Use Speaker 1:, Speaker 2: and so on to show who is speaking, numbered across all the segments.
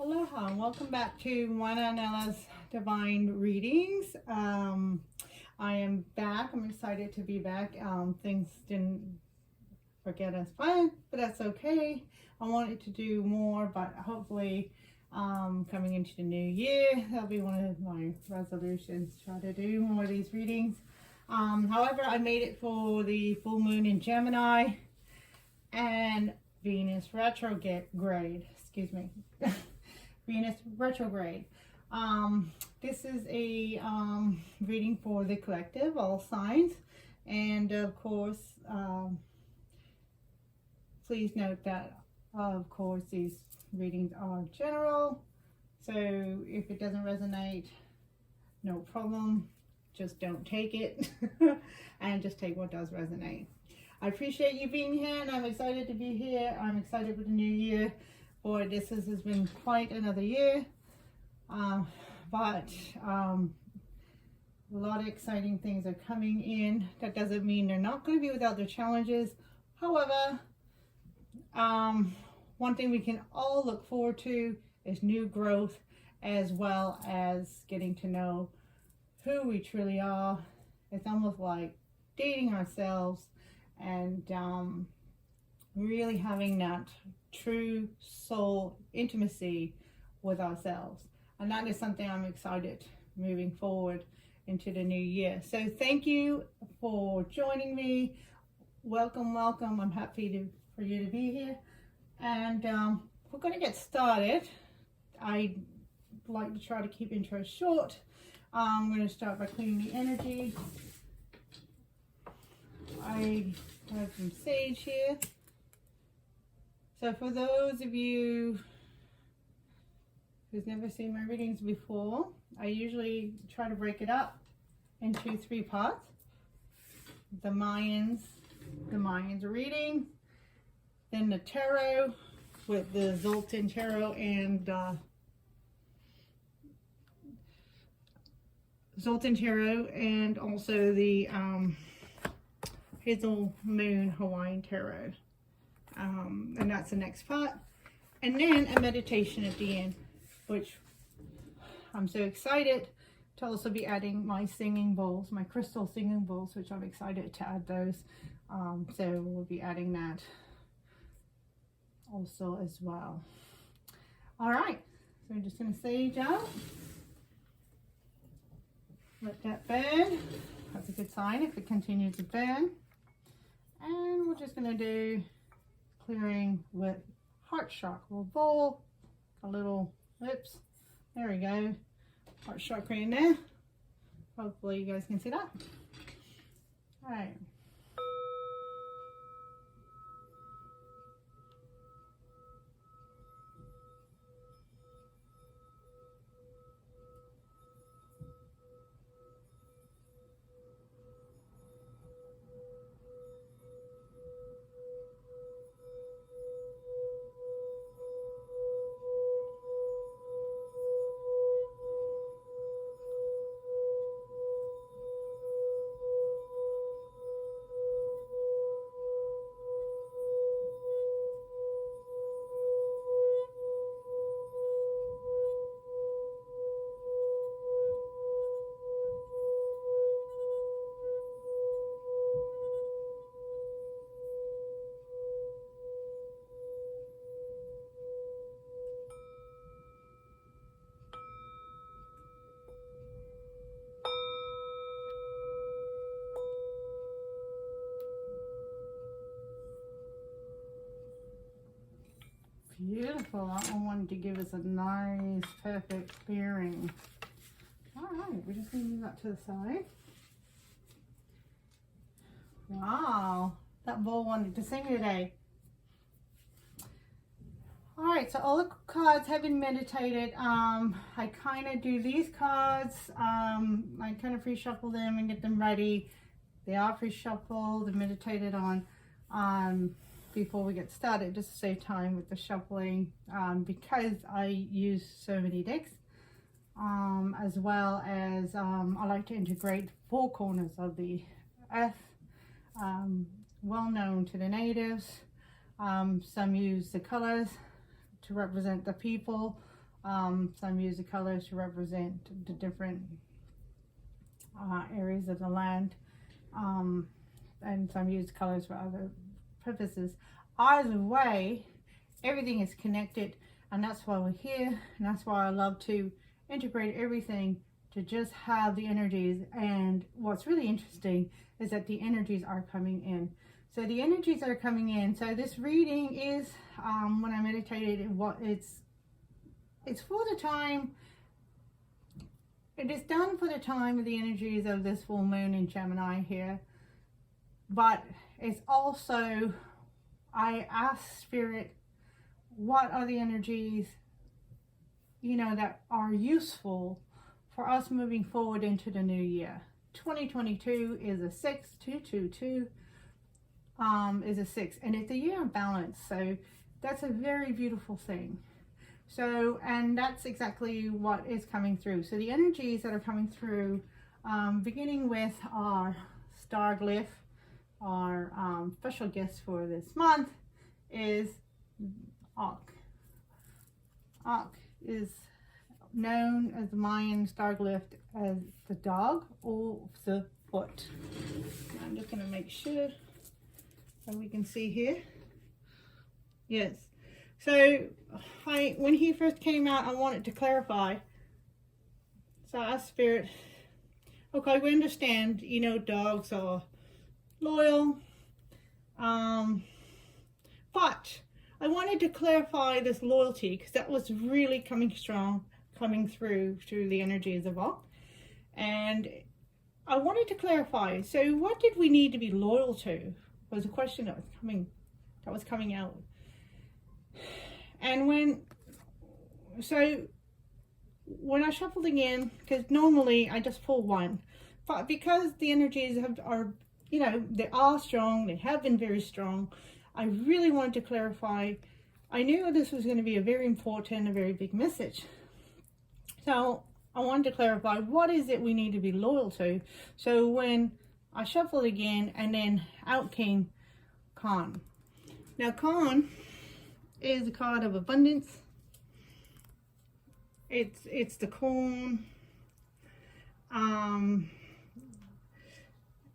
Speaker 1: Aloha, welcome back to Moana and Anela's Divine Readings. I am back. I'm excited to be back. Things didn't forget as planned, but that's okay. I wanted to do more, but hopefully coming into the new year, that'll be one of my resolutions, try to do more of these readings. However, I made it for the full moon in Gemini and Venus retrograde, excuse me. Venus retrograde. This is a reading for the collective, all signs, and of course, please note that of course these readings are general, so if it doesn't resonate, no problem, just don't take it and just take what does resonate. I appreciate you being here, and I'm excited to be here. I'm excited for the new year. Boy, this has been quite another year, but a lot of exciting things are coming in. That doesn't mean they're not going to be without their challenges. However, one thing we can all look forward to is new growth, as well as getting to know who we truly are. It's almost like dating ourselves and really having that true soul intimacy with ourselves, and that is something I'm excited moving forward into the new year. So thank you for joining me. Welcome. I'm happy for you to be here, and we're going to get started. I like to try to keep intros short. I'm going to start by cleaning the energy. I have some sage here. So for those of you who's never seen my readings before, I usually try to break it up into 3 parts. The Mayans reading, then the tarot with the Zoltan tarot and also the Hazel Moon Hawaiian tarot. And that's the next part, and then a meditation at the end, which I'm so excited to also be adding my singing bowls, my crystal singing bowls, which I'm excited to add those. So we'll be adding that also as well. All right, so I'm just going to sage out, let that burn. That's a good sign if it continues to burn. And we're just going to do clearing with heart chakra. We'll bowl a little, oops, there we go, heart chakra in there. Hopefully you guys can see that. All right. Beautiful. That one wanted to give us a nice, perfect clearing. All right, we're just going to move that to the side. Wow, that bowl wanted to sing today. All right, so all the cards have been meditated. I kind of do these cards. I kind of pre-shuffle them and get them ready. They are pre-shuffled and meditated on before we get started, just to save time with the shuffling, because I use so many decks, as well as I like to integrate 4 corners of the earth, well known to the natives. Some use the colors to represent the people, Some use the colors to represent the different areas of the land, and some use colors for other purposes. Either way, everything is connected, and that's why we're here, and that's why I love to integrate everything to just have the energies. And what's really interesting is that the energies are coming in. So the energies are coming in. So this reading is, when I meditated, it's for the time, it is done for the time of the energies of this full moon in Gemini here. But it's also, I asked Spirit, what are the energies, you know, that are useful for us moving forward into the new year. 2022 is a 6, 222 is a 6, and it's a year of balance. So that's a very beautiful thing. So, and that's exactly what is coming through. So the energies that are coming through, beginning with our star glyph, our special gifts for this month is Ak. Ak is known as the Mayan star glyph as the dog or the foot. I'm just going to make sure that we can see here. Yes. So when he first came out, I wanted to clarify. So I asked Spirit, okay, we understand, you know, dogs are loyal, but I wanted to clarify this loyalty, because that was really coming through the energies of all. And I wanted to clarify, so what did we need to be loyal to was a question that was coming out. And when I shuffled again, because normally I just pull one, but because the energies are, you know, they are strong, they have been very strong, I really wanted to clarify. I knew this was going to be a very important, a very big message. So I wanted to clarify, what is it we need to be loyal to? So when I shuffled again, and then out came Khan. Now Khan is a card of abundance. It's the corn.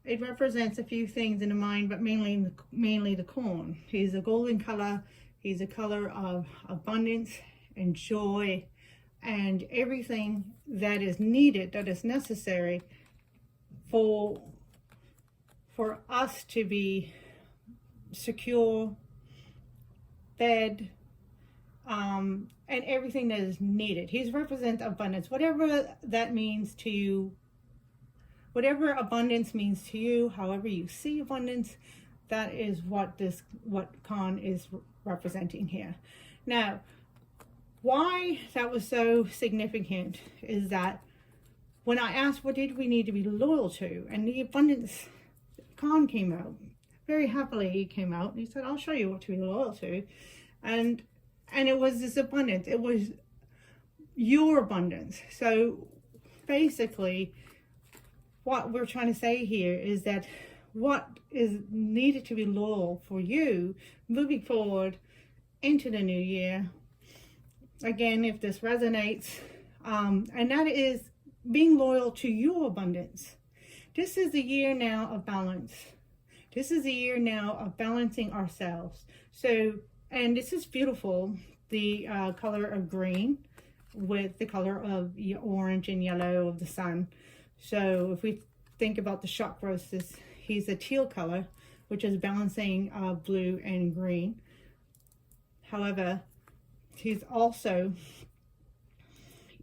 Speaker 1: It represents a few things in the mind, but mainly the corn. He's a golden color. He's a color of abundance and joy and everything that is needed, that is necessary for us to be secure, fed, and everything that is needed. He represents abundance, whatever that means to you. Whatever abundance means to you, however you see abundance, that is what Khan is representing here. Now, why that was so significant is that when I asked what did we need to be loyal to, and the abundance, Khan came out. Very happily he came out. He said, I'll show you what to be loyal to. And it was this abundance. It was your abundance. So basically, what we're trying to say here is that what is needed to be loyal for you moving forward into the new year, again, if this resonates, and that is being loyal to your abundance. This is the year now of balance. This is the year now of balancing ourselves. So, and this is beautiful, the color of green with the color of orange and yellow of the sun. So if we think about the chakras, he's a teal color, which is balancing blue and green. However, he's also,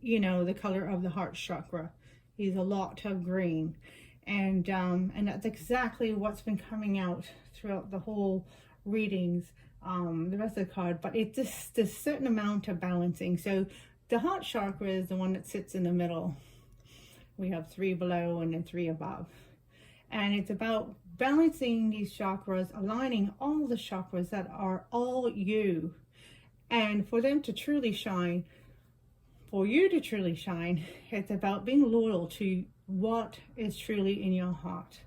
Speaker 1: you know, the color of the heart chakra. He's a lot of green. And that's exactly what's been coming out throughout the whole readings, the rest of the card. But it's just this certain amount of balancing. So the heart chakra is the one that sits in the middle. We have 3 below and then 3 above. And it's about balancing these chakras, aligning all the chakras that are all you. And for them to truly shine, for you to truly shine, it's about being loyal to what is truly in your heart.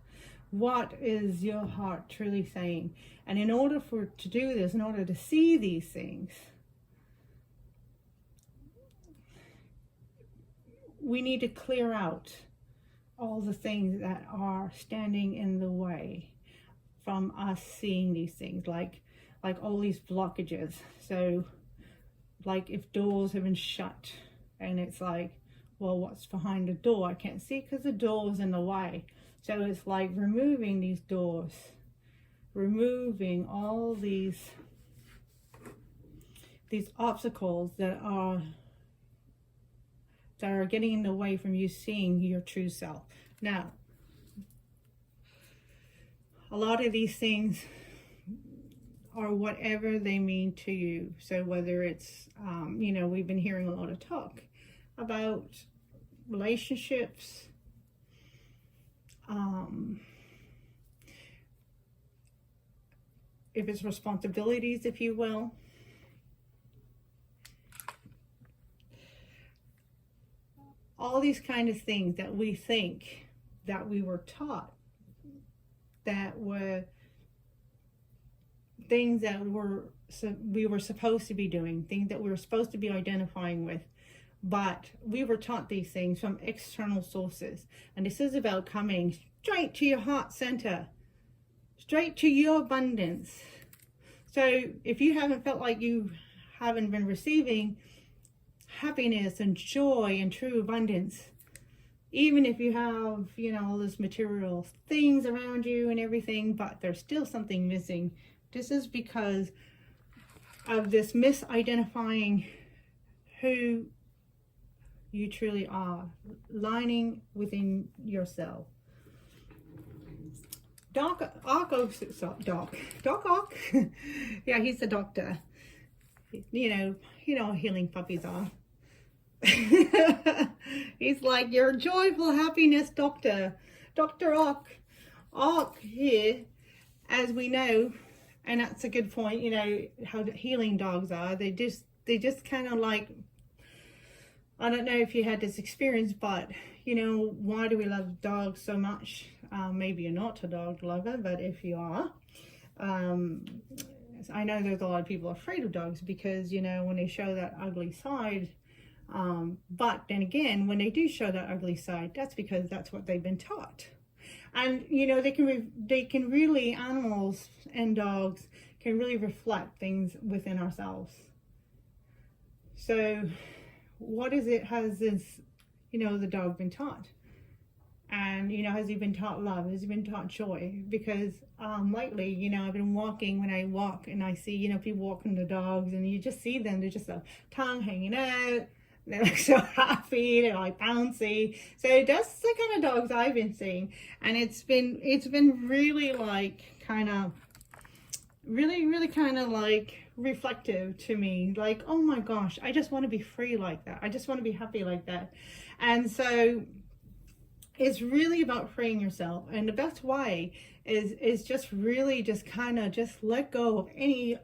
Speaker 1: What is your heart truly saying? And in order to do this, in order to see these things, we need to clear out all the things that are standing in the way from us seeing these things, like all these blockages. So like if doors have been shut and it's like, well, what's behind the door? I can't see because the door is in the way. So it's like removing these doors, removing all these obstacles that are getting in the way from you seeing your true self. Now, a lot of these things are whatever they mean to you. So whether it's, you know, we've been hearing a lot of talk about relationships, if it's responsibilities, if you will. All these kind of things that we think that we were taught, that were things that we were supposed to be doing, things that we were supposed to be identifying with. But we were taught these things from external sources. And this is about coming straight to your heart center, straight to your abundance. So if you haven't felt like you haven't been receiving happiness and joy and true abundance, even if you have, you know, all these material things around you and everything, but there's still something missing, this is because of this misidentifying who you truly are, lining within yourself. Doc Ock, yeah, he's the doctor. You know how healing puppies are. He's like your joyful happiness doctor, Dr. Ock here, as we know, and that's a good point. You know how the healing dogs are. They just kind of like, I don't know if you had this experience, but you know, why do we love dogs so much? Maybe you're not a dog lover, but if you are, I know there's a lot of people afraid of dogs because, you know, when they show that ugly side, but then again, when they do show that ugly side, that's because that's what they've been taught. And, you know, they can really, animals and dogs can really reflect things within ourselves. So what is it, has this, you know, the dog been taught? And, you know, has he been taught love? Has he been taught joy? Because lately, you know, I've been walking, when I walk and I see, you know, people walking the dogs and you just see them, they're just a tongue hanging out. They look so happy, they're like bouncy. So that's the kind of dogs I've been seeing. And it's been really like really kind of like reflective to me. Like, oh my gosh, I just want to be free like that. I just want to be happy like that. And so it's really about freeing yourself, and the best way is just really just kind of just let go of any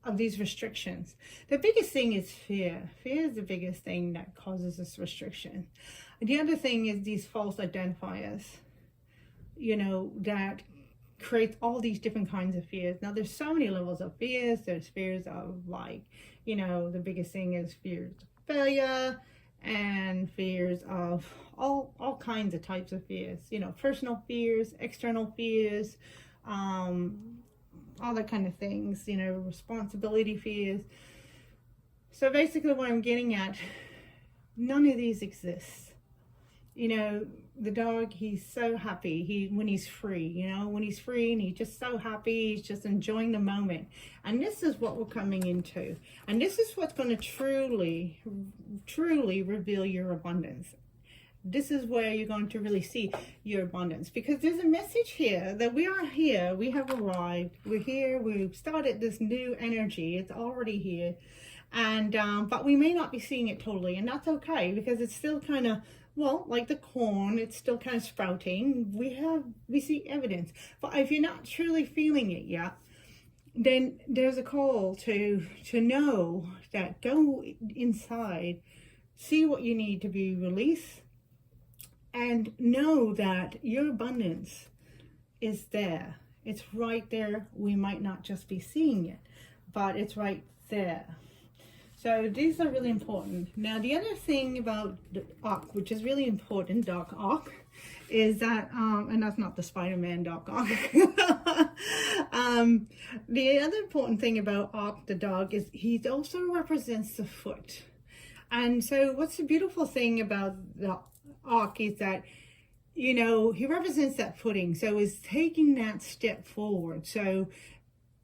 Speaker 1: of these restrictions. The biggest thing is fear. Fear is the biggest thing that causes this restriction. And the other thing is these false identifiers, you know, that creates all these different kinds of fears. Now there's so many levels of fears. There's fears of, like, you know, the biggest thing is fears of failure, and fears of all kinds of types of fears, you know, personal fears, external fears, all that kind of things, you know, responsibility fears. So basically what I'm getting at, none of these exist. You know, the dog, he's so happy when he's free, you know, when he's free and he's just so happy, he's just enjoying the moment. And this is what we're coming into. And this is what's going to truly reveal your abundance. This is where you're going to really see your abundance, because there's a message here that we are here, we have arrived, we're here, we've started this new energy, it's already here. And but we may not be seeing it totally, and that's okay, because it's still kind of, well, like the corn, it's still kind of sprouting. We see evidence. But if you're not truly feeling it yet, then there's a call to know that go inside, see what you need to be released, and know that your abundance is there. It's right there. We might not just be seeing it, but it's right there. So these are really important. Now the other thing about the Ock, which is really important, Doc Ock, is that, and that's not the Spider-Man Doc Ock. The other important thing about Ock the dog is he also represents the foot. And so what's the beautiful thing about the Ock is that, you know, he represents that footing. So he's taking that step forward. So,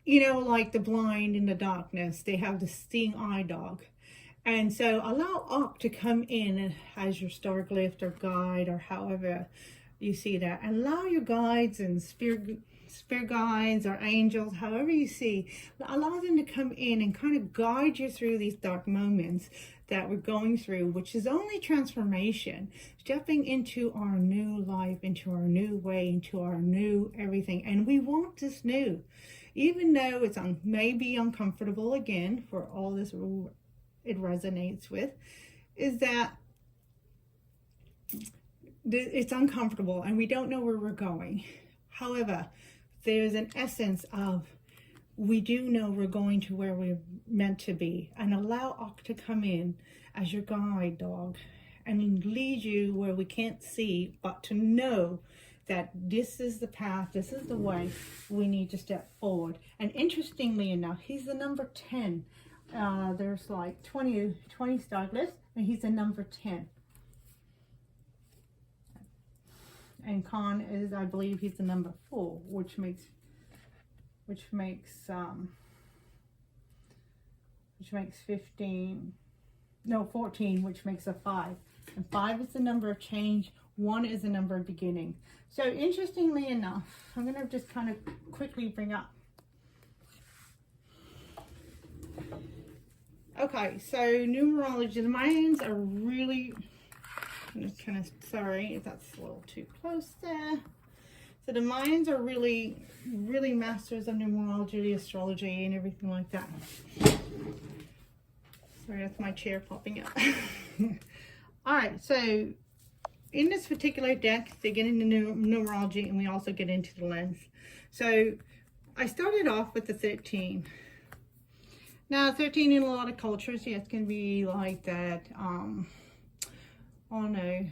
Speaker 1: you know, like the blind in the darkness, they have the seeing eye dog. And so allow Ock to come in as your star glyph or guide or however you see that. And allow your guides and spirit guides or angels, however you see, allow them to come in and kind of guide you through these dark moments that we're going through, which is only transformation, stepping into our new life, into our new way, into our new everything. And we want this new. Even though it's maybe uncomfortable, again, for all this it resonates with, is that it's uncomfortable and we don't know where we're going. However, there's an essence of we do know we're going to where we're meant to be, and allow Ock to come in as your guide dog and lead you where we can't see, but to know that this is the path, this is the way we need to step forward. And interestingly enough, he's the number 10. There's like 20 star glyphs, and he's the number 10. And Khan is, I believe, he's the number 4, which makes 14, which makes a 5. And 5 is the number of change. 1 is the number of beginning. So interestingly enough, I'm going to just kind of quickly bring up. Okay, so numerology, the Mayans are really, I'm just kind of, sorry if that's a little too close there. So the Mayans are really, really masters of numerology, astrology, and everything like that. Sorry, that's my chair popping up. All right, so in this particular deck, they get into numerology, and we also get into the lens. So I started off with the 13. Now, 13 in a lot of cultures, yes, can be like that. Oh no,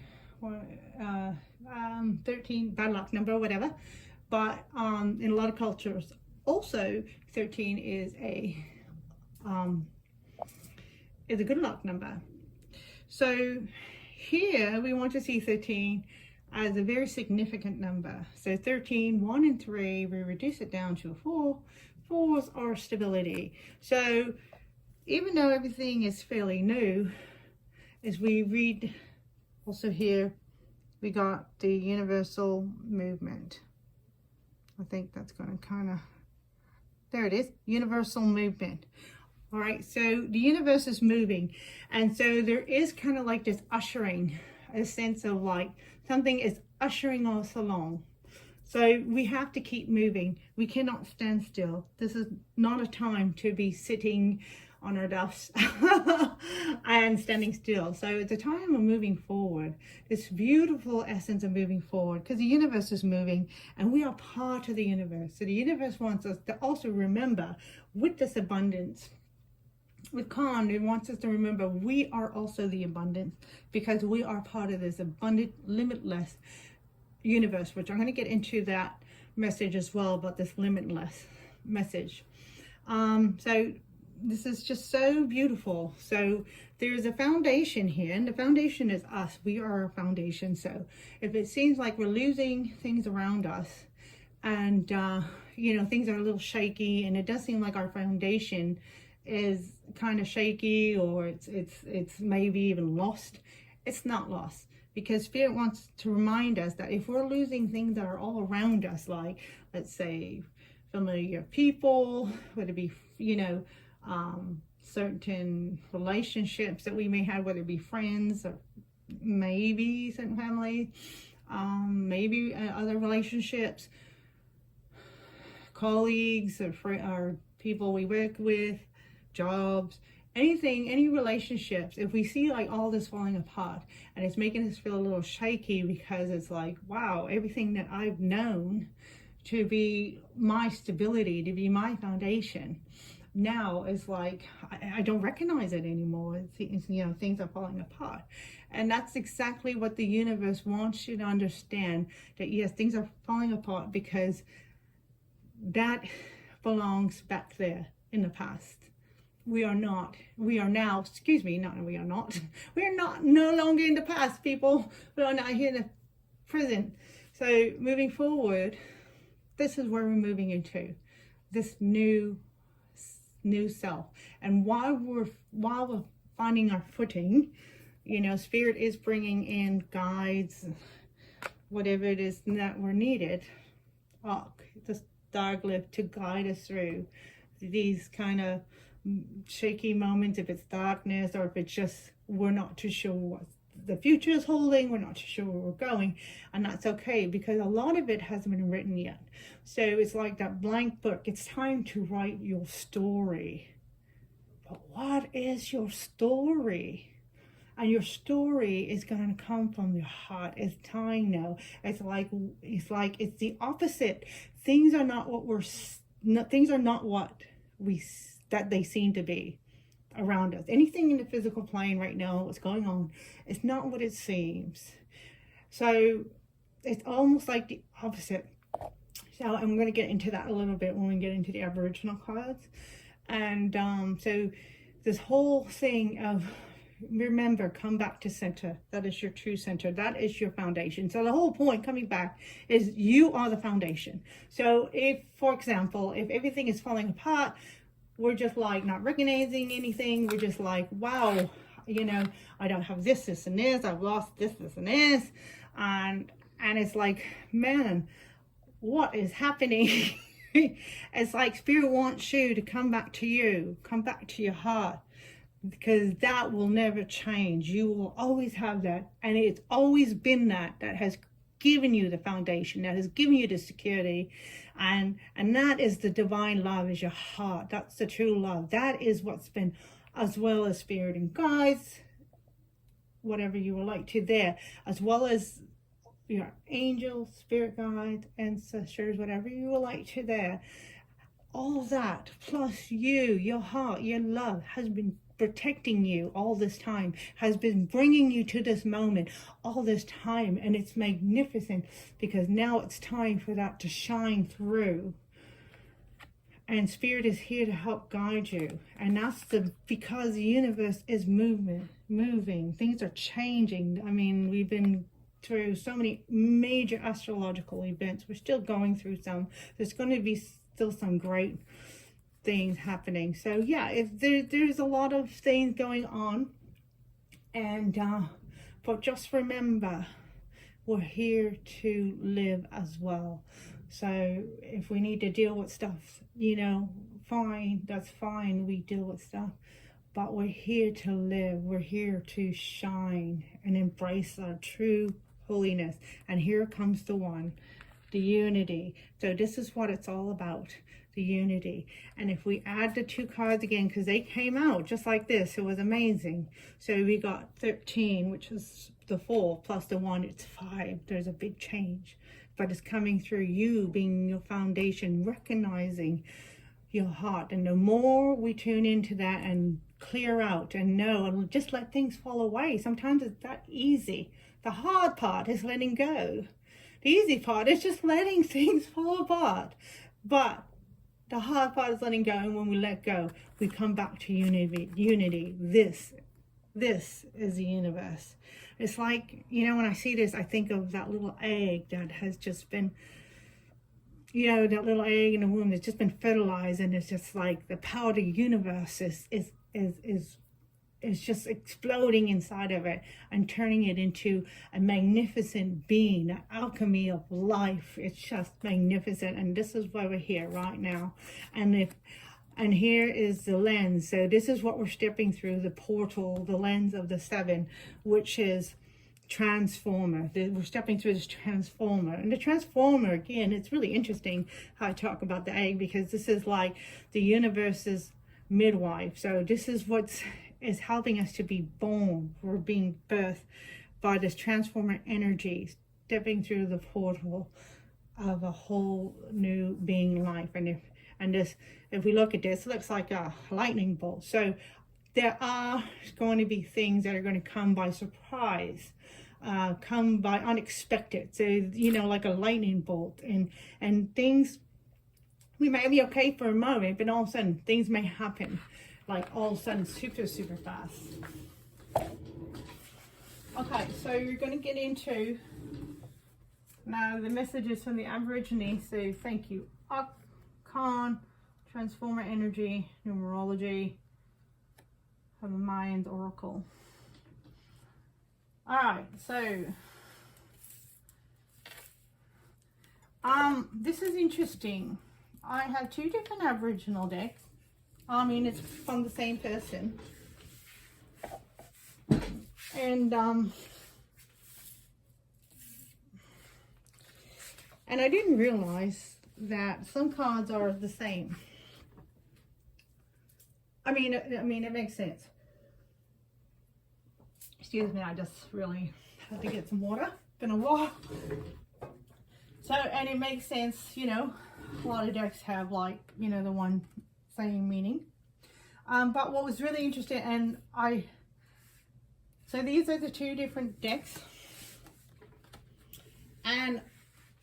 Speaker 1: 13 bad luck number, whatever. But in a lot of cultures, also 13 is a good luck number. So here we want to see 13 as a very significant number. So 13, 1 and 3, we reduce it down to a 4. 4s are stability. So even though everything is fairly new, as we read also here, we got the universal movement. I think that's going to kind of, there it is, universal movement. All right, so the universe is moving, and so there is kind of like this ushering, a sense of like something is ushering us along. So we have to keep moving. We cannot stand still. This is not a time to be sitting on our duffs and standing still. So it's a time of moving forward, this beautiful essence of moving forward, because the universe is moving and we are part of the universe. So the universe wants us to also remember with this abundance. With Khan, it wants us to remember we are also the abundance, because we are part of this abundant, limitless universe, which I'm going to get into that message as well, about this limitless message. So this is just so beautiful. So there's a foundation here, and the foundation is us. We are our foundation. So if it seems like we're losing things around us, and you know, things are a little shaky, and it does seem like our foundation is kind of shaky, or it's maybe even lost, it's not lost, because Spirit wants to remind us that if we're losing things that are all around us, like let's say familiar people, whether it be, you know, certain relationships that we may have, whether it be friends or maybe certain family, maybe other relationships, colleagues or people we work with, jobs, anything, any relationships, if we see like all this falling apart and it's making us feel a little shaky, because it's like, wow, everything that I've known to be my stability, to be my foundation, now is like, I don't recognize it anymore. It's, you know, things are falling apart. And that's exactly what the universe wants you to understand, that yes, things are falling apart because that belongs back there in the past. We are now, excuse me, not we are not. We are not no longer in the past, people. We are now here in the present. So moving forward, this is where we're moving into, this new self. And while we're finding our footing, you know, Spirit is bringing in guides, whatever it is that we're needed, this diaglyph to guide us through these kind of shaky moments, if it's darkness or if it's just we're not too sure what the future is holding, we're not too sure where we're going, and that's okay, because a lot of it hasn't been written yet. So it's like that blank book. It's time to write your story. But what is your story? And your story is going to come from your heart. It's time now. It's the opposite. Things are not what that they seem to be around us. Anything in the physical plane right now, what's going on, it's not what it seems. So it's almost like the opposite. So I'm going to get into that a little bit when we get into the Aboriginal cards. And so this whole thing of, remember, come back to center. That is your true center. That is your foundation. So the whole point coming back is you are the foundation. So if, for example, if everything is falling apart, we're just like not recognizing anything. We're just like, wow, you know, I don't have this, this, and this. I've lost this, this, and this. And it's like, man, what is happening? It's like Spirit wants you to come back to you, come back to your heart, because that will never change. You will always have that. And it's always been that has given you the foundation, that has given you the security. And that is the divine love, is your heart. That's the true love. That is what's been, as well as Spirit and guides, whatever you would like to there, as well as your angels, spirit guides, ancestors, whatever you would like to there. All that, plus you, your heart, your love has been protecting you all this time, has been bringing you to this moment all this time. And it's magnificent, because now it's time for that to shine through. And Spirit is here to help guide you. And that's because the universe is moving. Things are changing. I mean, we've been through so many major astrological events. We're still going through some. There's going to be still some great things happening. So yeah, if there's a lot of things going on, and but just remember, we're here to live as well. So if we need to deal with stuff, you know, fine, that's fine, we deal with stuff, but we're here to live. We're here to shine and embrace our true holiness. And here comes the one, the unity. So this is what it's all about, the unity. And if we add the two cards again, because they came out just like this, it was amazing. So we got 13, which is the 4 plus the 1, it's 5. There's a big change, but it's coming through you being your foundation, recognizing your heart. And the more we tune into that and clear out and know and just let things fall away, sometimes it's that easy. The hard part is letting go. The easy part is just letting things fall apart. But the hard part is letting go, and when we let go, we come back to unity. This is the universe. It's like, you know, when I see this, I think of that little egg that has just been, you know, that little egg in the womb that's just been fertilized, and it's just like the power of the universe is just exploding inside of it and turning it into a magnificent being, an alchemy of life. It's just magnificent. And this is why we're here right now. And here is the lens. So this is what we're stepping through, the portal, the lens of the 7, which is transformer. We're stepping through this transformer. And the transformer, again, it's really interesting how I talk about the egg, because this is like the universe's midwife. So this is what's is helping us to be born. We're being birthed by this transformer energy, stepping through the portal of a whole new being life. And And this, if we look at this, it looks like a lightning bolt. So there are going to be things that are going to come by surprise, come by unexpected. So, you know, like a lightning bolt, and things, we may be okay for a moment, but all of a sudden things may happen, like all of a sudden super, super fast. Okay, so you're going to get into now the messages from the Aborigines. So thank you, Archon, Transformer Energy, Numerology, from the Mayan Oracle. All right, so this is interesting. I have two different Aboriginal decks. I mean, it's from the same person. And I didn't realize that some cards are the same. I mean, it makes sense. Excuse me, I just really had to get some water. Gonna walk. So, and it makes sense, you know, a lot of decks have, like, you know, the one same meaning. But what was really interesting, so these are the two different decks. And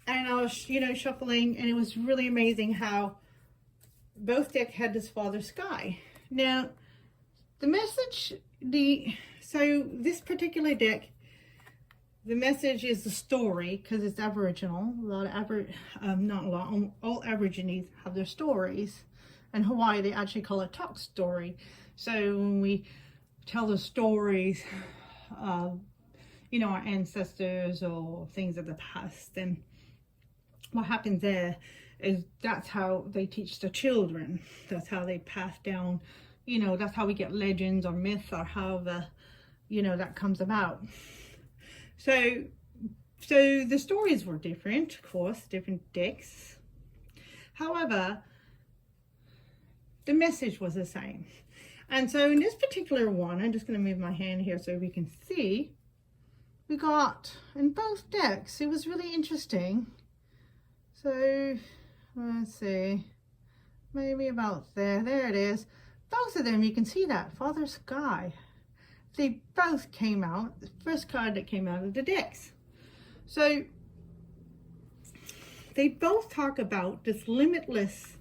Speaker 1: I was, you know, shuffling, and it was really amazing how both decks had this Father Sky. Now, the message, so this particular deck, the message is the story, because it's Aboriginal. A lot of not a lot, all Aborigines have their stories. In Hawaii, they actually call it talk story. So when we tell the stories of, you know, our ancestors or things of the past, and what happens there is that's how they teach the children. That's how they pass down, you know, that's how we get legends or myths, or however, you know, that comes about. So the stories were different, of course, different decks. However, the message was the same. And so in this particular one, I'm just going to move my hand here so we can see, we got in both decks, it was really interesting. So let's see, maybe about there it is. Both of them, you can see that Father Sky, they both came out, the first card that came out of the decks. So they both talk about this limitless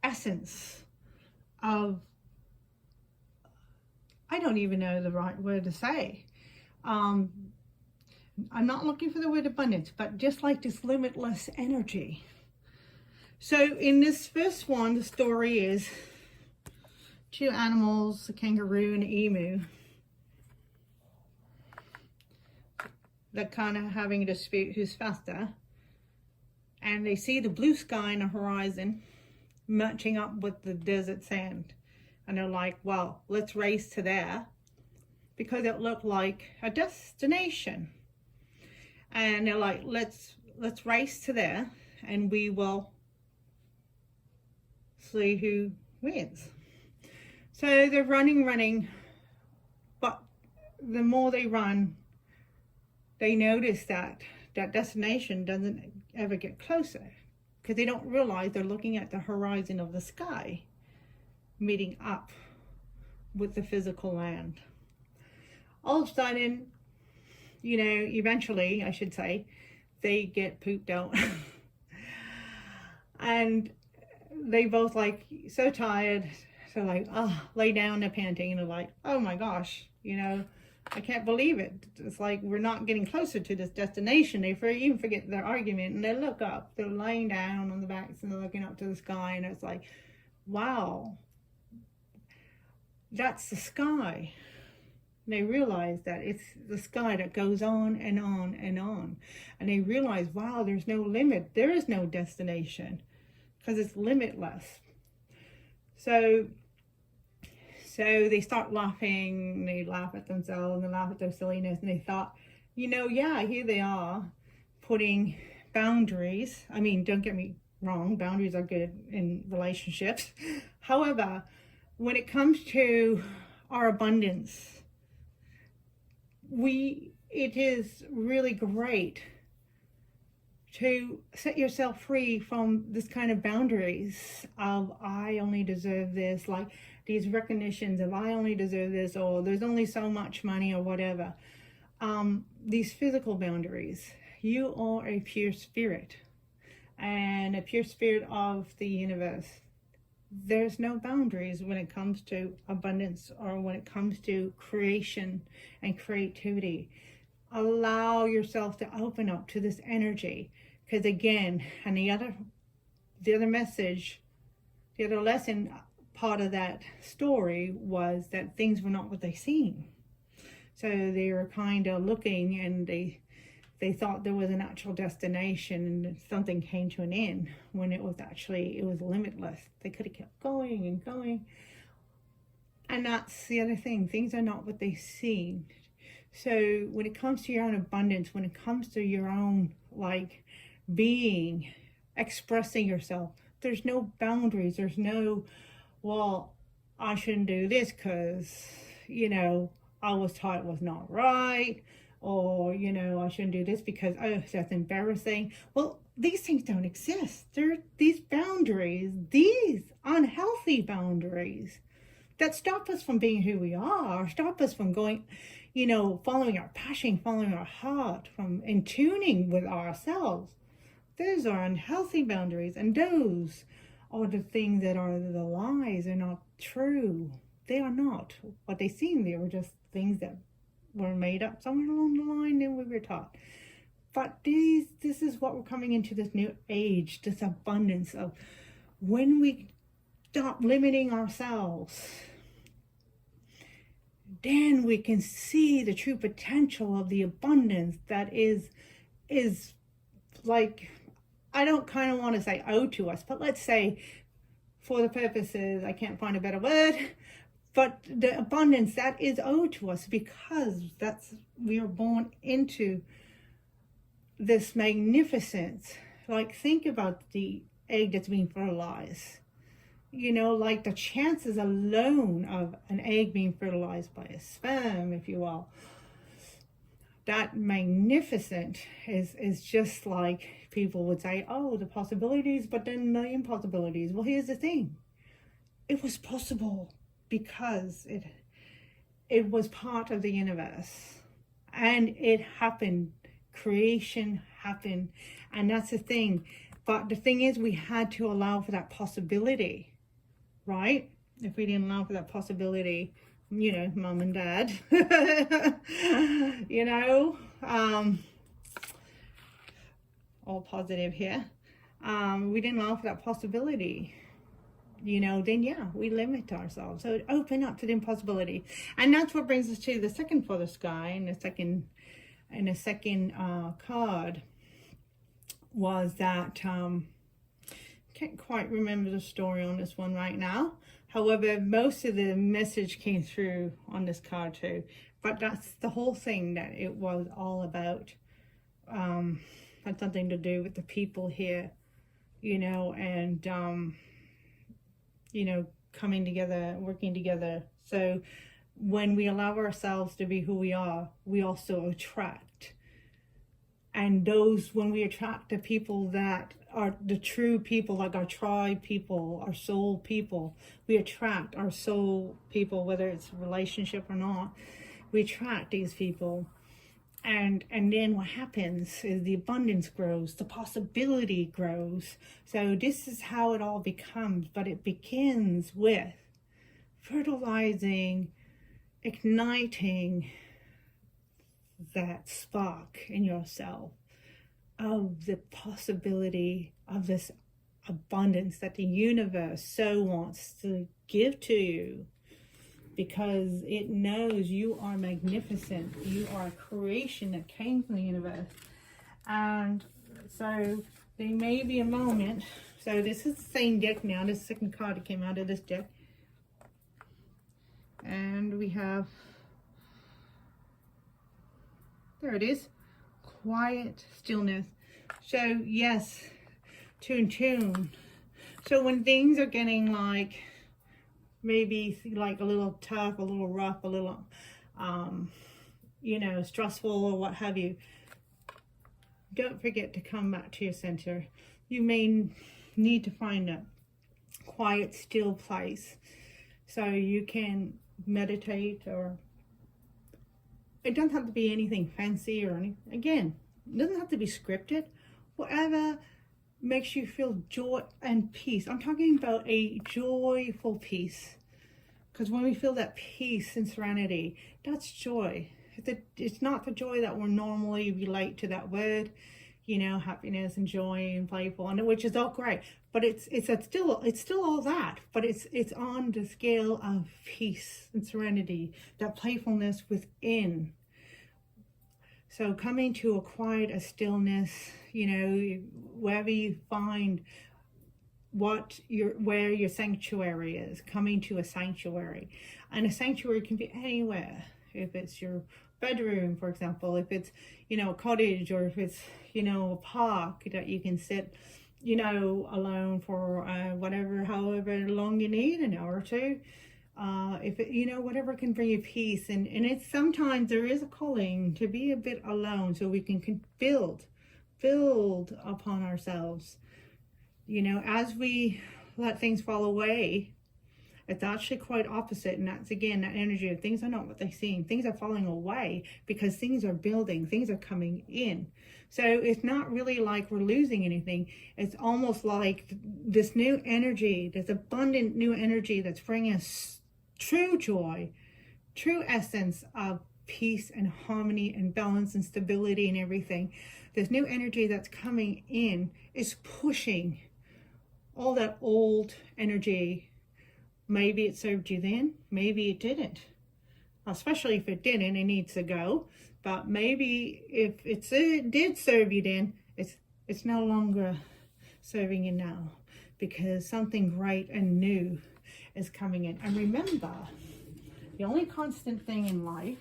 Speaker 1: essence of, I don't even know the right word to say. I'm not looking for the word abundance, but just like this limitless energy. So in this first one, the story is two animals, a kangaroo and an emu, that kind of having a dispute who's faster. And they see the blue sky in the horizon matching up with the desert sand. And they're like, well, let's race to there, because it looked like a destination. And they're like, let's race to there, and we will see who wins. So they're running, but the more they run, they notice that destination doesn't ever get closer, because they don't realize they're looking at the horizon of the sky, meeting up with the physical land. All of a sudden, you know, eventually, I should say, they get pooped out. And they both like so tired, so like, oh, lay down, they're panting, and they're like, oh my gosh, you know, I can't believe it. It's like we're not getting closer to this destination. They even forget their argument, and they look up. They're laying down on the backs, and they're looking up to the sky, and it's like, wow, that's the sky. And they realize that it's the sky that goes on and on and on. And they realize, wow, there's no limit. There is no destination, because it's limitless. So they start laughing, they laugh at themselves, and they laugh at their silliness, and they thought, you know, yeah, here they are putting boundaries. I mean, don't get me wrong, boundaries are good in relationships. However, when it comes to our abundance, we it is really great to set yourself free from this kind of boundaries of I only deserve this, like these recognitions of I only deserve this, or there's only so much money, or whatever. These physical boundaries. You are a pure spirit, and a pure spirit of the universe. There's no boundaries when it comes to abundance or when it comes to creation and creativity. Allow yourself to open up to this energy, because again, and the other message, the other lesson part of that story was that things were not what they seem. So they were kind of looking, and they thought there was an actual destination, and something came to an end when it was limitless. They could have kept going and going. And that's the other thing. Things are not what they seem. So when it comes to your own abundance, when it comes to your own like being, expressing yourself, there's no boundaries. There's no, well, I shouldn't do this because, you know, I was taught it was not right. Or, you know, I shouldn't do this because, oh, that's embarrassing. Well, these things don't exist. There are these boundaries, these unhealthy boundaries that stop us from being who we are, stop us from going, you know, following our passion, following our heart, from in tuning with ourselves. Those are unhealthy boundaries, and those are the things that are the lies. They're not true. They are not what they seem. They were just things that were made up somewhere along the line and we were taught. But this is what we're coming into, this new age, this abundance of when we stop limiting ourselves, then we can see the true potential of the abundance that is like, I don't kind of want to say owed to us, but let's say for the purposes, I can't find a better word, but the abundance that is owed to us, because we are born into this magnificence. Like, think about the egg that's being fertilized. You know, like the chances alone of an egg being fertilized by a sperm, if you will, that magnificent is just like people would say, oh, the possibilities, but then the impossibilities. Well, here's the thing. It was possible because it was part of the universe, and it happened. Creation happened, and that's the thing. But the thing is, we had to allow for that possibility, right? If we didn't allow for that possibility, you know, mom and dad, you know, all positive here. We didn't allow for that possibility, you know, then yeah, we limit ourselves. So it opened up to the impossibility. And that's what brings us to the second for the sky, and the second card was that, can't quite remember the story on this one right now. However, most of the message came through on this card too. But that's the whole thing that it was all about. Had something to do with the people here, you know, and, you know, coming together, working together. So when we allow ourselves to be who we are, we also attract. And when we attract the people that are the true people, like our tribe people, our soul people, we attract our soul people, whether it's a relationship or not, we attract these people. And then what happens is the abundance grows, the possibility grows. So this is how it all becomes, but it begins with fertilizing, igniting that spark in yourself of the possibility of this abundance that the universe so wants to give to you, because it knows you are magnificent. You are a creation that came from the universe. And so there may be a moment. So this is the same deck now. This second card that came out of this deck. And we have, there it is, quiet stillness. So yes, tune. So when things are getting like, maybe like a little tough, a little rough, a little you know, stressful or what have you, don't forget to come back to your center. You may need to find a quiet, still place so you can meditate, or it doesn't have to be anything fancy or anything. Again, it doesn't have to be scripted. Whatever makes you feel joy and peace. I'm talking about a joyful peace. Because when we feel that peace and serenity, that's joy. It's not the joy that we normally relate to that word, you know, happiness and joy and playful, and which is all great. But it's still all that. But it's on the scale of peace and serenity, that playfulness within. So coming to a quiet, a stillness, you know, wherever you find where your sanctuary is, coming to a sanctuary. And a sanctuary can be anywhere. If it's your bedroom, for example, if it's, you know, a cottage, or if it's, you know, a park that you can sit, you know, alone for however long you need, an hour or two. If it, you know, whatever can bring you peace. And it's sometimes there is a calling to be a bit alone so we can build upon ourselves. You know, as we let things fall away, it's actually quite opposite. And that's, again, that energy of things are not what they seem. Things are falling away because things are building, things are coming in. So it's not really like we're losing anything. It's almost like this new energy, this abundant new energy that's bringing us true joy, true essence of peace and harmony and balance and stability and everything. This new energy that's coming in is pushing all that old energy. Maybe it served you then, maybe it didn't. Especially if it didn't, it needs to go. But maybe if it did serve you then, it's no longer serving you now, because something great and new is coming in. And remember, the only constant thing in life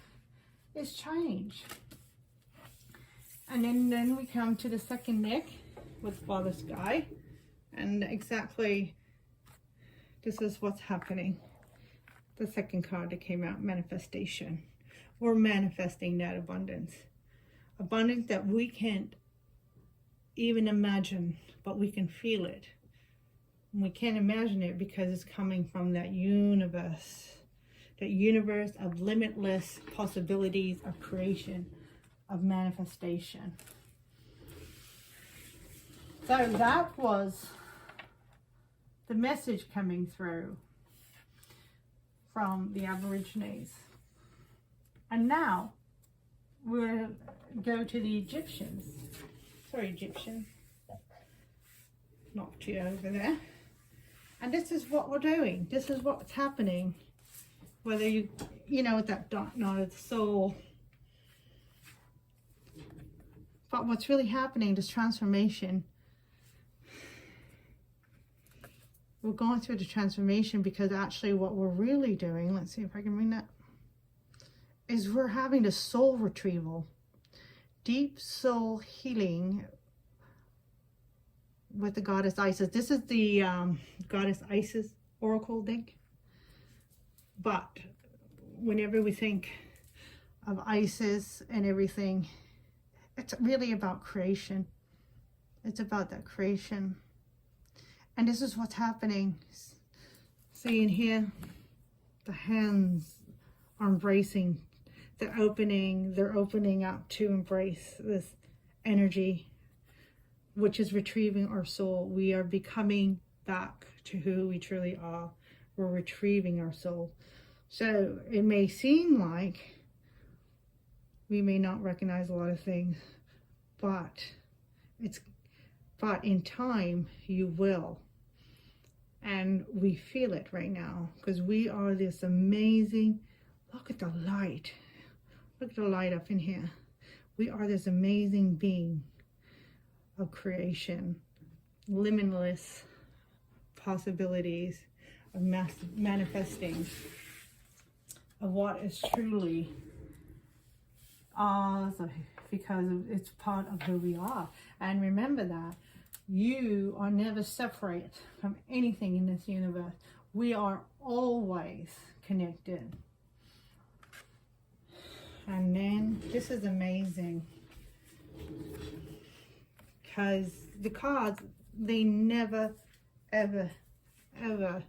Speaker 1: is change. And then we come to the second deck with Father Sky. And exactly, this is what's happening. The second card that came out, manifestation. We're manifesting that abundance. Abundance that we can't even imagine, but we can feel it. And we can't imagine it because it's coming from that universe of limitless possibilities of creation, of manifestation. So that was the message coming through from the Aborigines. And now we'll go to the Egyptians. Sorry, Egyptians. Knocked you over there. And this is what we're doing. This is what's happening. Whether you know, with that dark night of the soul. But what's really happening, this transformation, we're going through the transformation because actually what we're really doing, let's see if I can bring that, is we're having the soul retrieval, deep soul healing with the goddess Isis. This is the goddess Isis oracle deck. But whenever we think of Isis and everything, it's really about creation. It's about that creation. And this is what's happening. See in here, the hands are embracing. They're opening up to embrace this energy, which is retrieving our soul. We are becoming back to who we truly are. We're retrieving our soul. So it may seem like we may not recognize a lot of things, but in time you will. And we feel it right now because we are this amazing, look at the light. Look at the light up in here. We are this amazing being of creation, limitless possibilities of manifesting of what is truly ours, because it's part of who we are. And remember that you are never separate from anything in this universe. We are always connected. And then this is amazing, because the cards, they never, ever, ever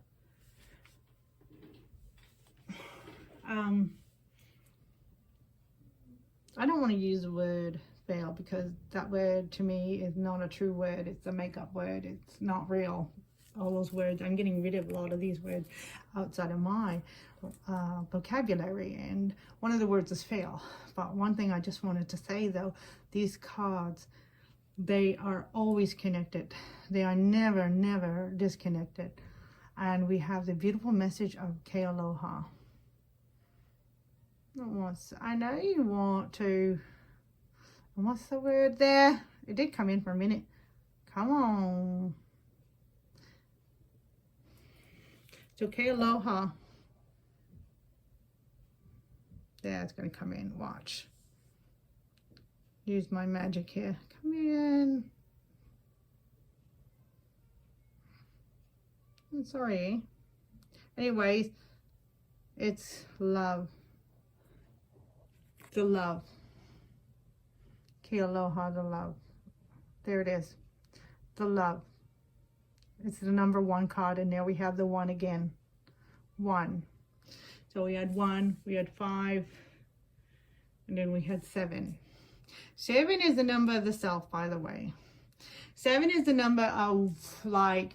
Speaker 1: I don't want to use the word fail, because that word to me is not a true word. It's a make-up word. It's not real. All those words, I'm getting rid of a lot of these words outside of my vocabulary, and one of the words is fail. But one thing I just wanted to say though, these cards, they are always connected. They are never, never disconnected. And we have the beautiful message of Ke Aloha. I know you want to, what's the word there? It did come in for a minute. Come on. So Ke Aloha. Yeah, it's going to come in. Watch. Use my magic here. Come in. I'm sorry. Anyways, it's love. The love. Ke Aloha, the love. There it is. The love. It's the number 1 card, and there we have the 1 again. 1. So we had 1, we had 5, and then we had 7. 7 is the number of the self, by the way. 7 is the number of, like,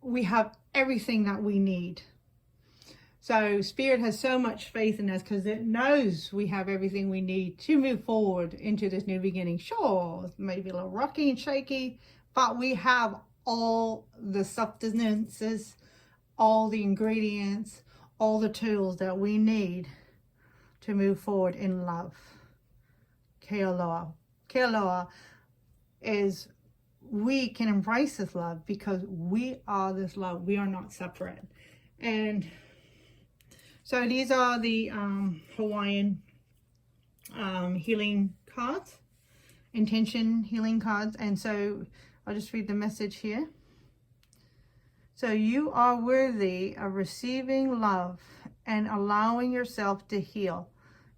Speaker 1: we have everything that we need. So Spirit has so much faith in us, because it knows we have everything we need to move forward into this new beginning. Sure, maybe a little rocky and shaky, but we have all the substances, all the ingredients, all the tools that we need to move forward in love. Ke Aloha. Ke Aloha is, we can embrace this love because we are this love. We are not separate. And so these are the Hawaiian healing cards, intention healing cards. And so I'll just read the message here. So you are worthy of receiving love and allowing yourself to heal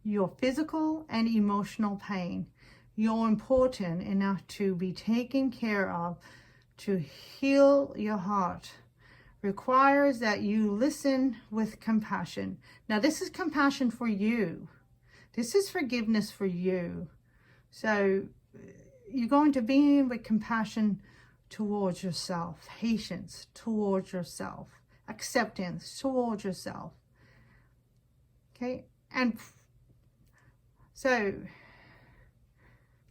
Speaker 1: your physical and emotional pain. You're important enough to be taken care of. To heal your heart requires that you listen with compassion. Now, this is compassion for you. This is forgiveness for you. So you're going to be in with compassion towards yourself, patience towards yourself, acceptance towards yourself. Okay, and so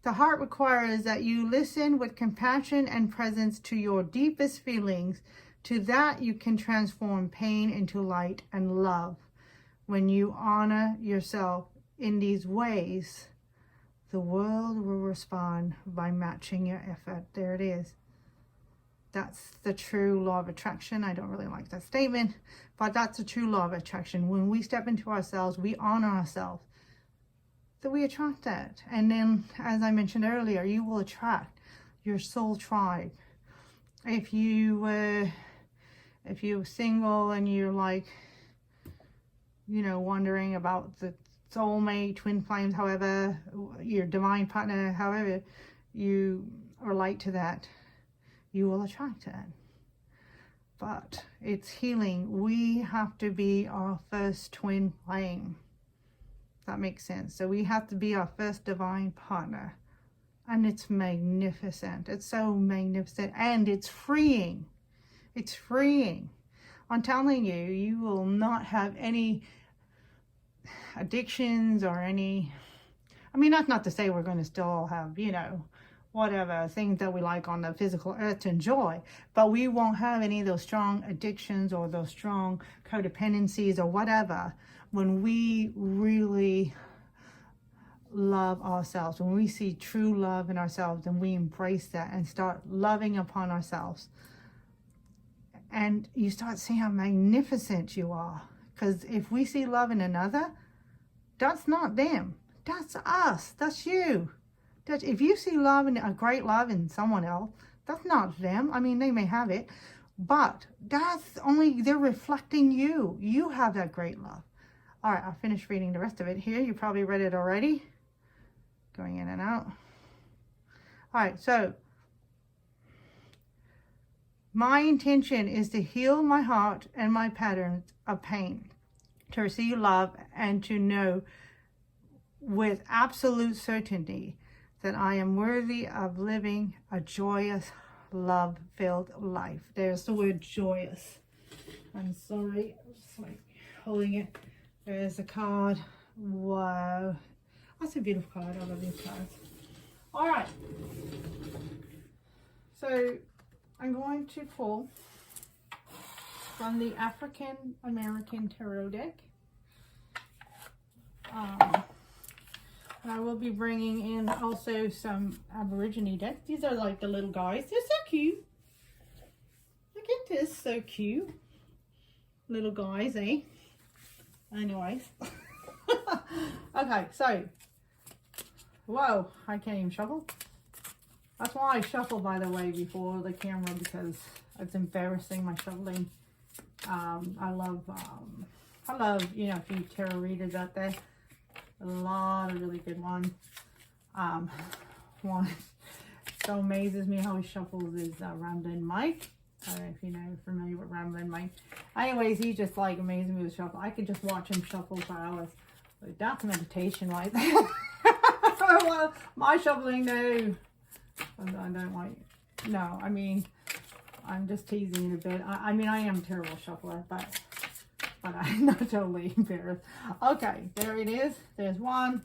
Speaker 1: the heart requires that you listen with compassion and presence to your deepest feelings. To that you can transform pain into light and love. When you honor yourself in these ways, the world will respond by matching your effort. There it is. That's the true law of attraction. I don't really like that statement, but that's the true law of attraction. When we step into ourselves, we honor ourselves, that we attract that. And then, as I mentioned earlier, you will attract your soul tribe. If you're single and you're like, you know, wondering about the soulmate, twin flames, however, your divine partner, however you relate to that, you will attract it. But it's healing. We have to be our first twin flame. That makes sense. So we have to be our first divine partner. And it's magnificent. It's so magnificent. And it's freeing. It's freeing. I'm telling you, you will not have any addictions or any, I mean, that's not to say we're going to still have, you know, whatever things that we like on the physical earth to enjoy, but we won't have any of those strong addictions or those strong codependencies or whatever when we really love ourselves. When we see true love in ourselves and we embrace that and start loving upon ourselves, and you start seeing how magnificent you are. Because if we see love in another, that's not them, that's us, that's you. If you see love and a great love in someone else, that's not them. I mean, they may have it, But that's only, they're reflecting you. You have that great love. All right, I'll finish reading the rest of it here. You probably read it already. Going in and out. All right, so my intention is to heal my heart and my patterns of pain, to receive love and to know with absolute certainty that I am worthy of living a joyous, love-filled life. There's the word joyous. I'm sorry, I'm just like holding it. There's a card. Wow. That's a beautiful card. I love these cards. All right. So I'm going to pull from the African American Tarot deck. I will be bringing in also some Aborigine decks. These are like the little guys. They're so cute. Look at this, so cute. Little guys, eh? Anyways. Okay, so. Whoa, I can't even shuffle. That's why I shuffle, by the way, before the camera, because it's embarrassing, my shuffling. I love, you know, a few tarot readers out there. A lot of really good ones. One so amazes me how he shuffles is Ramblin' Mike. I don't know if you know, familiar with Ramblin' Mike. Anyways, he just like amazes me with shuffle. I could just watch him shuffle for hours. Like, that's meditation right there. Well, my shuffling, no. I don't like. No, I mean, I'm just teasing it a bit. I mean, I am a terrible shuffler, but I'm not totally embarrassed. Okay, there it is. There's one.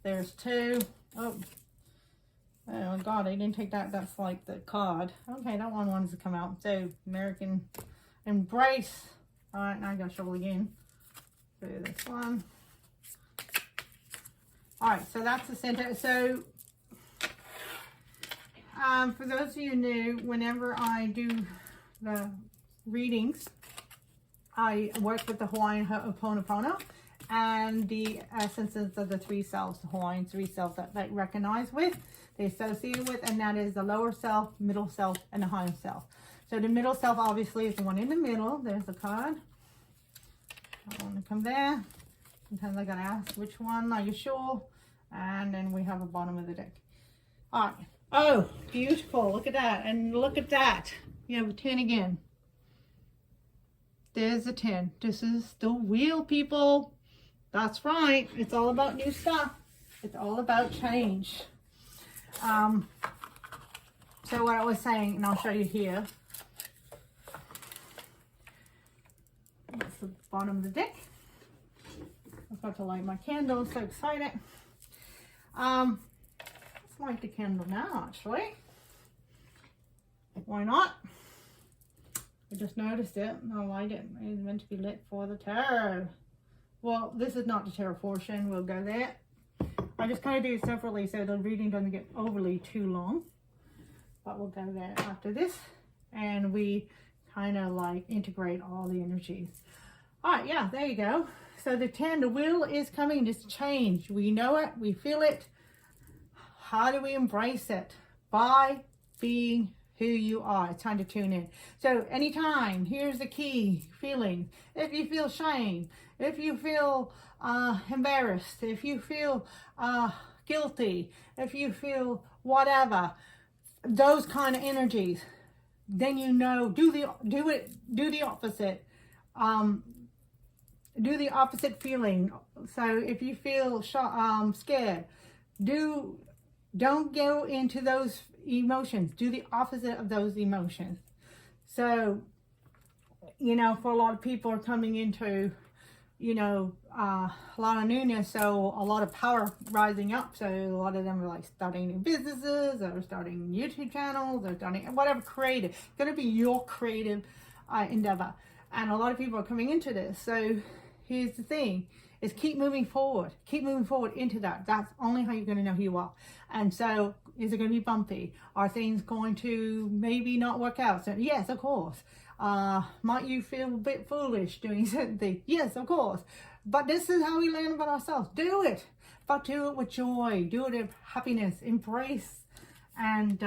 Speaker 1: There's two. Oh God, I didn't take that. That's like the card. Okay, that one wants to come out. So, American Embrace. All right, now I gotta shuffle again. So, this one. All right, so that's the center. So, for those of you new, whenever I do the readings, I work with the Hawaiian Ho'o Pono Pono and the essences of the three selves, the Hawaiian three selves that they recognize with, they associate with, and that is the lower self, middle self, and the higher self. So the middle self obviously is the one in the middle. There's the card. I want to come there. Sometimes I gotta ask which one, are you sure? And then we have a bottom of the deck. All right. Oh, beautiful. Look at that. And look at that. You have a 10 again. There's a 10. This is the wheel, people. That's right. It's all about new stuff. It's all about change. So what I was saying, and I'll show you here. That's the bottom of the deck. I'm about to light my candle. So excited. Let's light the candle now, actually. Why not? I just noticed it. I'll light it. It's meant to be lit for the tarot. Well, this is not the tarot portion. We'll go there. I just kind of do it separately so the reading doesn't get overly too long. But we'll go there after this. And we kind of like integrate all the energies. All right, yeah, there you go. So the 10, the wheel is coming. This change. We know it. We feel it. How do we embrace it? By being who you are. It's time to tune in. So anytime, here's the key feeling. If you feel shame, if you feel embarrassed, if you feel guilty, if you feel whatever, those kind of energies, then you know, do the opposite. Do the opposite feeling. So if you feel scared, don't go into those emotions. Do the opposite of those emotions. So, you know, for a lot of people are coming into, you know, a lot of newness, so a lot of power rising up. So a lot of them are like starting new businesses, or starting YouTube channels, or starting whatever creative. It's going to be your creative endeavor. And a lot of people are coming into this. So here's the thing, is keep moving forward. Keep moving forward into that. That's only how you're going to know who you are. And so, is it going to be bumpy? Are things going to maybe not work out? So, yes, of course. Might you feel a bit foolish doing certain things? Yes, of course. But this is how we learn about ourselves. Do it. But do it with joy. Do it with happiness. Embrace. And,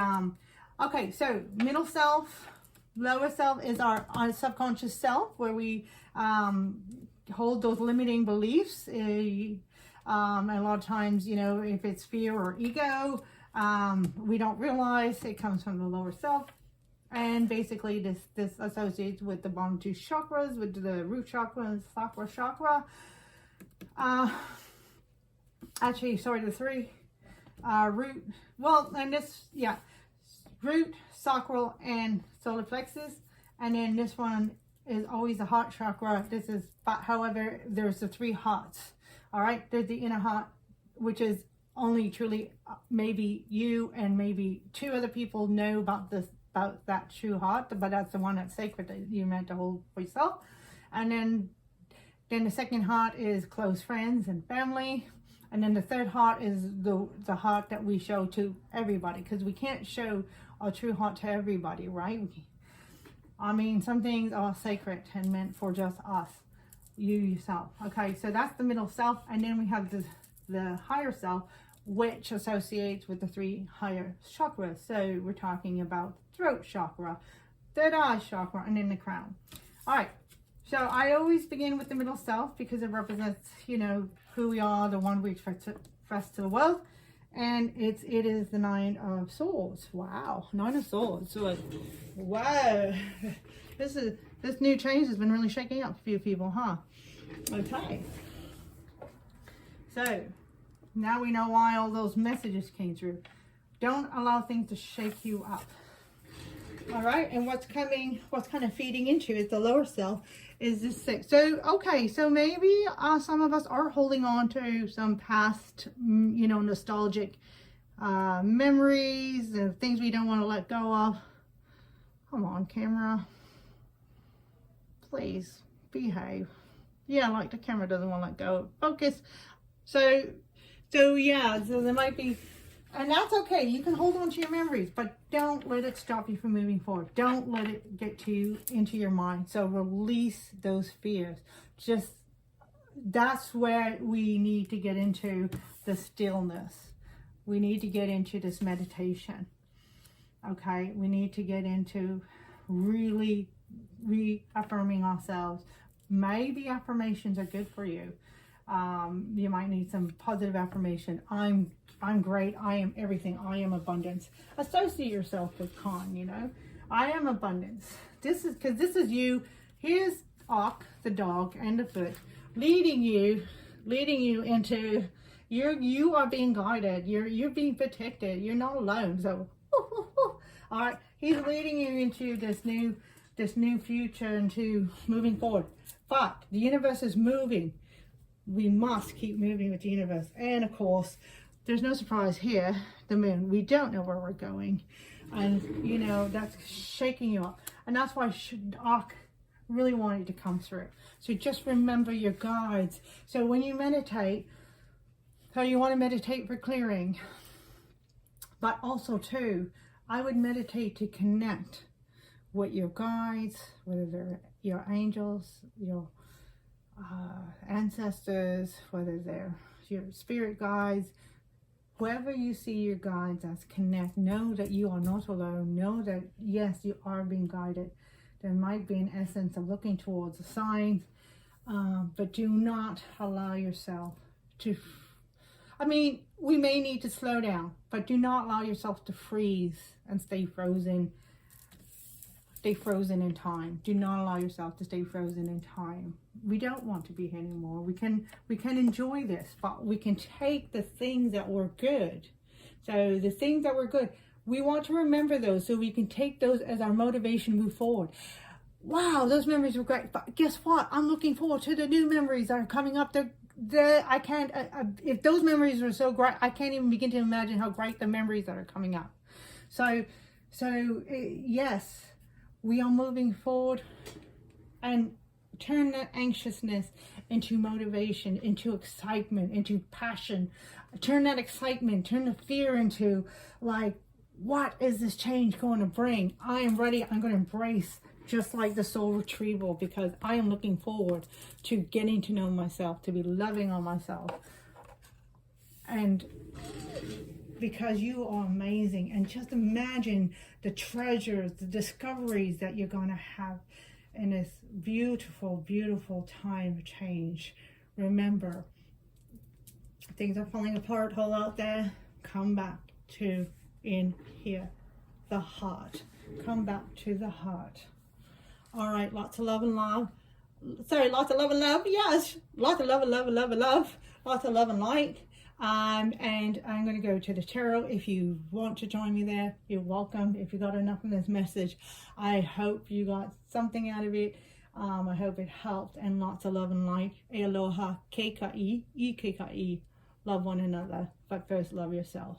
Speaker 1: okay, so middle self, lower self is our subconscious self, where we hold those limiting beliefs. A lot of times, you know, if it's fear or ego, we don't realize it comes from the lower self. And basically this associates with the bottom two chakras, with the root chakra and sacral chakra. Actually, sorry, the three root, well, and this, yeah, root, sacral, and solar plexus. And then this one is always the heart chakra. This is, but however, there's the three hearts. All right, there's the inner heart, which is only truly maybe you and maybe two other people know about this, about that true heart, but that's the one that's sacred that you meant to hold for yourself. And then the second heart is close friends and family. And then the third heart is the heart that we show to everybody, because we can't show our true heart to everybody, right? I mean, some things are sacred and meant for just us, you yourself. Okay, so that's the middle self. And then we have the higher self, which associates with the three higher chakras. So we're talking about throat chakra, third eye chakra, and then the crown. All right, so I always begin with the middle self because it represents, you know, who we are, the one we express to the world. And it is the Nine of Swords. Wow, Nine of Swords. So, wow, this new change has been really shaking up a few people, huh? Okay, so now we know why all those messages came through. Don't allow things to shake you up. All right, and what's kind of feeding into is the lower self is this thing. So, okay, so maybe some of us are holding on to some past, you know, nostalgic memories and things we don't want to let go of. Come on, camera. Please, behave. Yeah, like the camera doesn't want to let go. Focus. So yeah, so there might be, and that's okay. You can hold on to your memories, but don't let it stop you from moving forward. Don't let it get into your mind. So release those fears. Just, that's where we need to get into the stillness. We need to get into this meditation. Okay, we need to get into really reaffirming ourselves. Maybe affirmations are good for you. You might need some positive affirmation. I'm great. I am everything. I am abundance. Associate yourself with Khan, you know. I am abundance. This is you. Here's Ak, the dog, and the foot, leading you into, you are being guided. You're being protected. You're not alone. So, all right. He's leading you into this new future, into moving forward. But the universe is moving. We must keep moving with the universe. And of course, there's no surprise here, the moon. We don't know where we're going. And, you know, that's shaking you up. And that's why Ak really wanted to come through. So just remember your guides. So when you meditate, so you want to meditate for clearing. But also, too, I would meditate to connect with your guides, whether they're your angels, your ancestors, whether they're your spirit guides, whoever you see your guides as, connect. Know that you are not alone. Know that, yes, you are being guided. There might be an essence of looking towards a sign, but do not allow yourself to, I mean, we may need to slow down, but do not allow yourself to freeze and stay frozen in time. Do not allow yourself to stay frozen in time. We don't want to be here anymore. We can enjoy this, but we can take the things that were good. So the things that were good, we want to remember those so we can take those as our motivation to move forward. Wow, those memories were great, but guess what? I'm looking forward to the new memories that are coming up. I can't, if those memories were so great, I can't even begin to imagine how great the memories that are coming up. So yes, we are moving forward, and turn that anxiousness into motivation, into excitement, into passion. Turn that excitement, turn the fear into, like, what is this change going to bring? I am ready. I'm going to embrace, just like the soul retrieval, because I am looking forward to getting to know myself, to be loving on myself. And because you are amazing. And just imagine the treasures, the discoveries that you're going to have in this beautiful, beautiful time of change. Remember, things are falling apart all out there. Come back to in here, the heart. Come back to the heart. All right, lots of love and love. Sorry, lots of love and love. Yes, lots of love and love and love and love. Lots of love and light. And I'm going to go to the tarot. If you want to join me there, you're welcome. If you got enough of this message, I hope you got something out of it. I hope it helped. And lots of love and light. Aloha, keika'i, i keika'i. Love one another, but first love yourself.